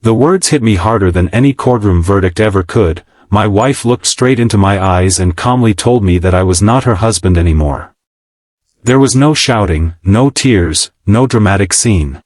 The words hit me harder than any courtroom verdict ever could. My wife looked straight into my eyes and calmly told me that I was not her husband anymore. There was no shouting, no tears, no dramatic scene.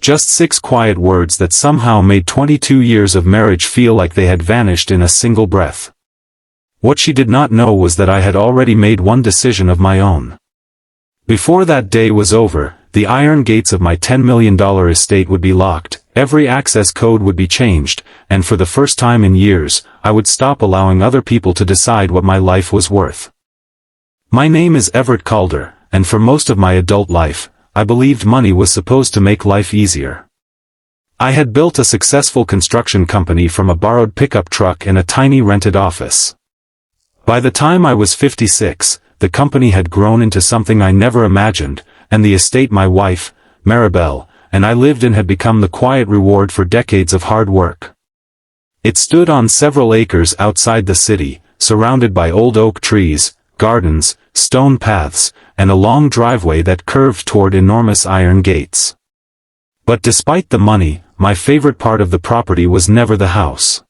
Just 6 quiet words that somehow made 22 years of marriage feel like they had vanished in a single breath. What she did not know was that I had already made one decision of my own. Before that day was over, the iron gates of my $10 million estate would be locked, every access code would be changed, and for the first time in years, I would stop allowing other people to decide what my life was worth. My name is Everett Calder, and for most of my adult life, I believed money was supposed to make life easier. I had built a successful construction company from a borrowed pickup truck and a tiny rented office. By the time I was 56, the company had grown into something I never imagined, and the estate my wife, Maribel, and I lived in had become the quiet reward for decades of hard work. It stood on several acres outside the city, surrounded by old oak trees, gardens, stone paths, and a long driveway that curved toward enormous iron gates. But despite the money, my favorite part of the property was never the house.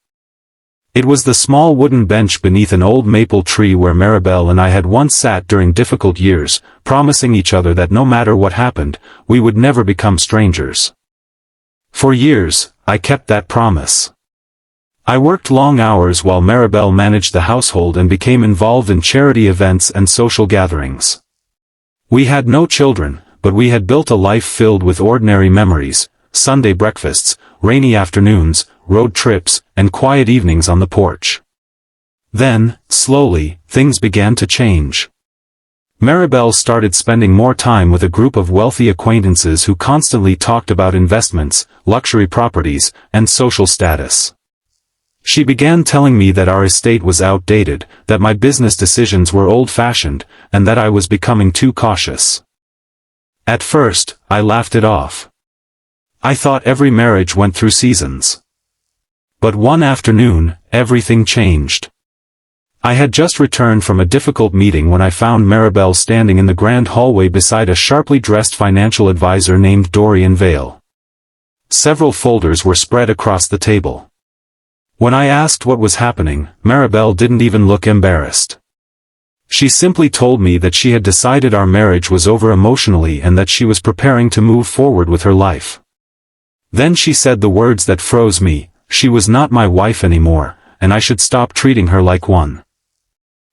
It was the small wooden bench beneath an old maple tree where Maribel and I had once sat during difficult years, promising each other that no matter what happened, we would never become strangers. For years, I kept that promise. I worked long hours while Maribel managed the household and became involved in charity events and social gatherings. We had no children, but we had built a life filled with ordinary memories, Sunday breakfasts, rainy afternoons, road trips, and quiet evenings on the porch. Then, slowly, things began to change. Maribel started spending more time with a group of wealthy acquaintances who constantly talked about investments, luxury properties, and social status. She began telling me that our estate was outdated, that my business decisions were old-fashioned, and that I was becoming too cautious. At first, I laughed it off. I thought every marriage went through seasons. But one afternoon, everything changed. I had just returned from a difficult meeting when I found Maribel standing in the grand hallway beside a sharply dressed financial advisor named Dorian Vale. Several folders were spread across the table. When I asked what was happening, Maribel didn't even look embarrassed. She simply told me that she had decided our marriage was over emotionally and that she was preparing to move forward with her life. Then she said the words that froze me: she was not my wife anymore, and I should stop treating her like one.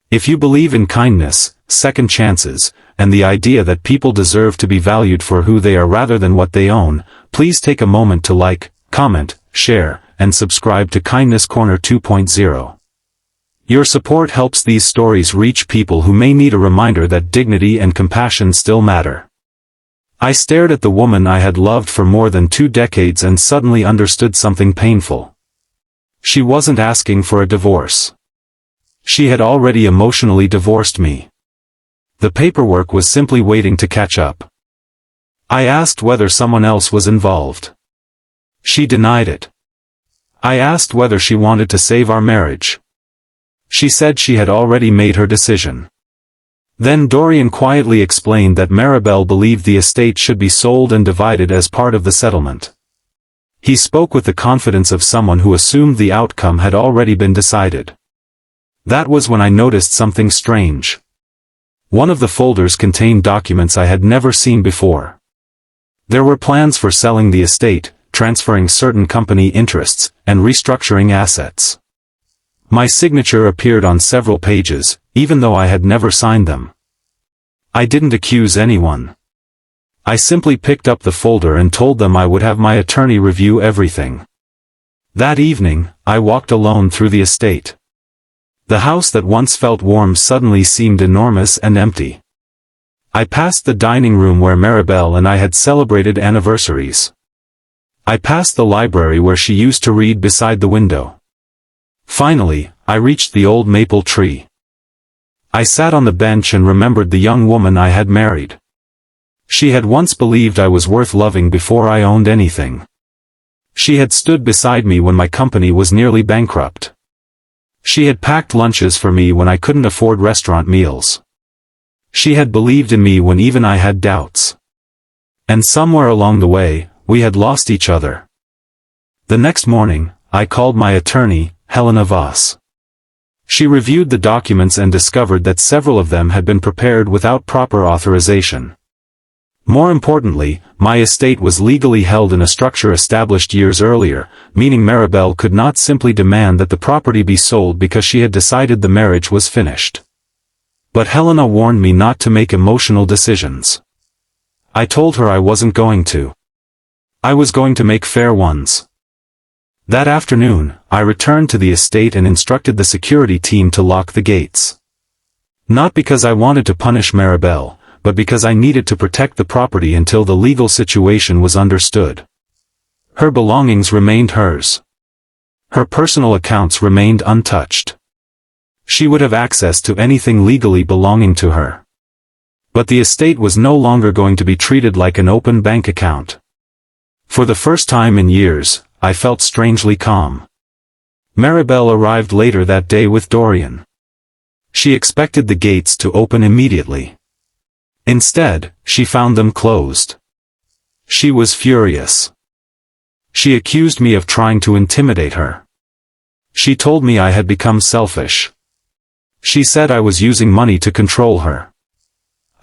If you believe in kindness, second chances, and the idea that people deserve to be valued for who they are rather than what they own, please take a moment to like, comment, share, and subscribe to Kindness Corner 2.0. Your support helps these stories reach people who may need a reminder that dignity and compassion still matter. I stared at the woman I had loved for more than 2 decades and suddenly understood something painful. She wasn't asking for a divorce. She had already emotionally divorced me. The paperwork was simply waiting to catch up. I asked whether someone else was involved. She denied it. I asked whether she wanted to save our marriage. She said she had already made her decision. Then Dorian quietly explained that Maribel believed the estate should be sold and divided as part of the settlement. He spoke with the confidence of someone who assumed the outcome had already been decided. That was when I noticed something strange. One of the folders contained documents I had never seen before. There were plans for selling the estate, transferring certain company interests, and restructuring assets. My signature appeared on several pages, even though I had never signed them. I didn't accuse anyone. I simply picked up the folder and told them I would have my attorney review everything. That evening, I walked alone through the estate. The house that once felt warm suddenly seemed enormous and empty. I passed the dining room where Maribel and I had celebrated anniversaries. I passed the library where she used to read beside the window. Finally, I reached the old maple tree. I sat on the bench and remembered the young woman I had married. She had once believed I was worth loving before I owned anything. She had stood beside me when my company was nearly bankrupt. She had packed lunches for me when I couldn't afford restaurant meals. She had believed in me when even I had doubts. And somewhere along the way, we had lost each other. The next morning, I called my attorney, Helena Voss. She reviewed the documents and discovered that several of them had been prepared without proper authorization. More importantly, my estate was legally held in a structure established years earlier, meaning Maribel could not simply demand that the property be sold because she had decided the marriage was finished. But Helena warned me not to make emotional decisions. I told her I wasn't going to. I was going to make fair ones. That afternoon, I returned to the estate and instructed the security team to lock the gates. Not because I wanted to punish Maribel, but because I needed to protect the property until the legal situation was understood. Her belongings remained hers. Her personal accounts remained untouched. She would have access to anything legally belonging to her. But the estate was no longer going to be treated like an open bank account. For the first time in years, I felt strangely calm. Maribel arrived later that day with Dorian. She expected the gates to open immediately. Instead, she found them closed. She was furious. She accused me of trying to intimidate her. She told me I had become selfish. She said I was using money to control her.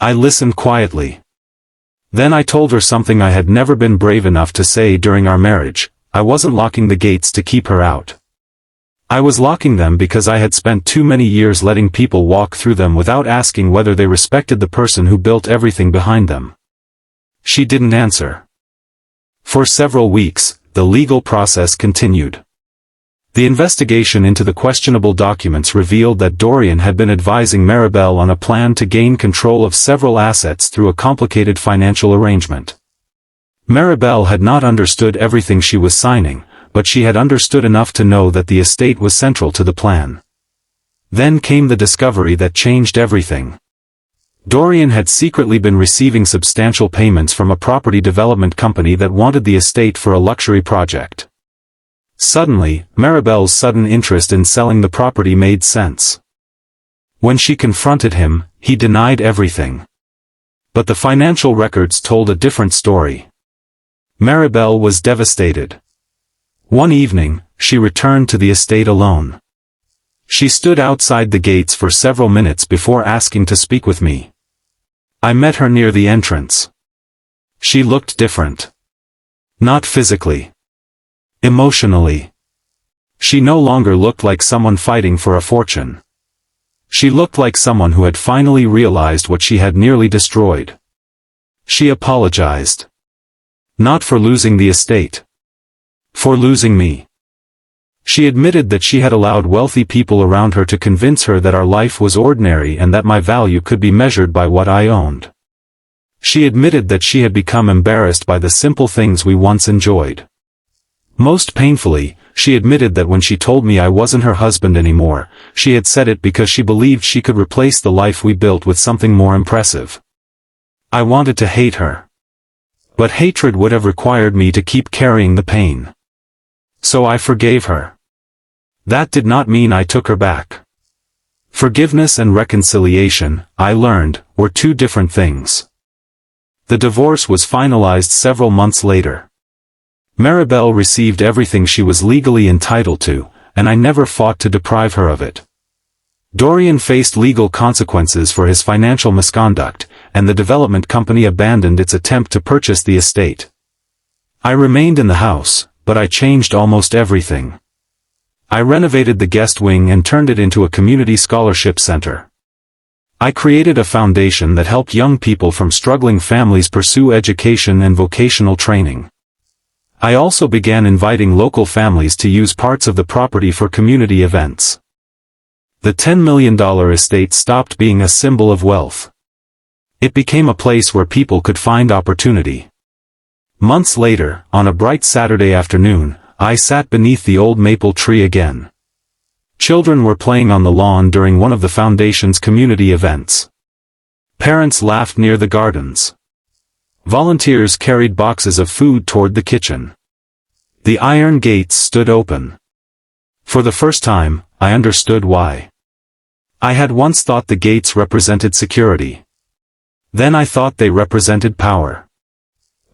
I listened quietly. Then I told her something I had never been brave enough to say during our marriage. I wasn't locking the gates to keep her out. I was locking them because I had spent too many years letting people walk through them without asking whether they respected the person who built everything behind them. She didn't answer. For several weeks, the legal process continued. The investigation into the questionable documents revealed that Dorian had been advising Maribel on a plan to gain control of several assets through a complicated financial arrangement. Maribel had not understood everything she was signing, but she had understood enough to know that the estate was central to the plan. Then came the discovery that changed everything. Dorian had secretly been receiving substantial payments from a property development company that wanted the estate for a luxury project. Suddenly, Maribel's sudden interest in selling the property made sense. When she confronted him, he denied everything. But the financial records told a different story. Maribel was devastated. One evening, she returned to the estate alone. She stood outside the gates for several minutes before asking to speak with me. I met her near the entrance. She looked different. Not physically. Emotionally. She no longer looked like someone fighting for a fortune. She looked like someone who had finally realized what she had nearly destroyed. She apologized. Not for losing the estate. For losing me. She admitted that she had allowed wealthy people around her to convince her that our life was ordinary and that my value could be measured by what I owned. She admitted that she had become embarrassed by the simple things we once enjoyed. Most painfully, she admitted that when she told me I wasn't her husband anymore, she had said it because she believed she could replace the life we built with something more impressive. I wanted to hate her. But hatred would have required me to keep carrying the pain. So I forgave her. That did not mean I took her back. Forgiveness and reconciliation, I learned, were two different things. The divorce was finalized several months later. Maribel received everything she was legally entitled to, and I never fought to deprive her of it. Dorian faced legal consequences for his financial misconduct, and the development company abandoned its attempt to purchase the estate. I remained in the house, but I changed almost everything. I renovated the guest wing and turned it into a community scholarship center. I created a foundation that helped young people from struggling families pursue education and vocational training. I also began inviting local families to use parts of the property for community events. The $10 million estate stopped being a symbol of wealth. It became a place where people could find opportunity. Months later, on a bright Saturday afternoon, I sat beneath the old maple tree again. Children were playing on the lawn during one of the foundation's community events. Parents laughed near the gardens. Volunteers carried boxes of food toward the kitchen. The iron gates stood open. For the first time, I understood why. I had once thought the gates represented security. Then I thought they represented power.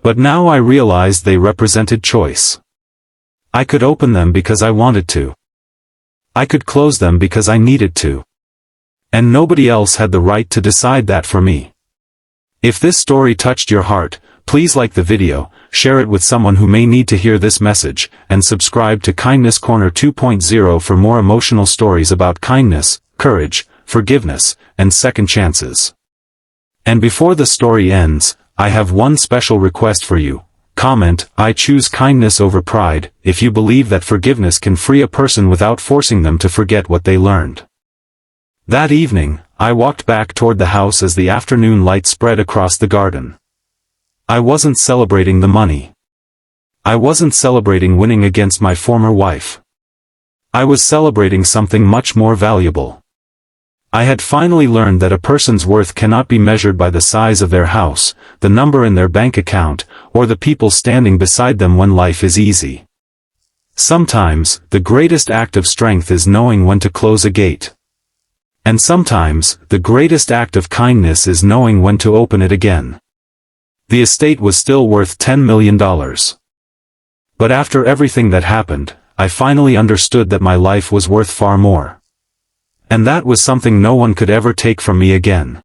But now I realized they represented choice. I could open them because I wanted to. I could close them because I needed to. And nobody else had the right to decide that for me. If this story touched your heart, please like the video, share it with someone who may need to hear this message, and subscribe to Kindness Corner 2.0 for more emotional stories about kindness, courage, forgiveness, and second chances. And before the story ends, I have one special request for you. Comment, "I choose kindness over pride," if you believe that forgiveness can free a person without forcing them to forget what they learned. That evening, I walked back toward the house as the afternoon light spread across the garden. I wasn't celebrating the money. I wasn't celebrating winning against my former wife. I was celebrating something much more valuable. I had finally learned that a person's worth cannot be measured by the size of their house, the number in their bank account, or the people standing beside them when life is easy. Sometimes, the greatest act of strength is knowing when to close a gate. And sometimes, the greatest act of kindness is knowing when to open it again. The estate was still worth $10 million. But after everything that happened, I finally understood that my life was worth far more. And that was something no one could ever take from me again.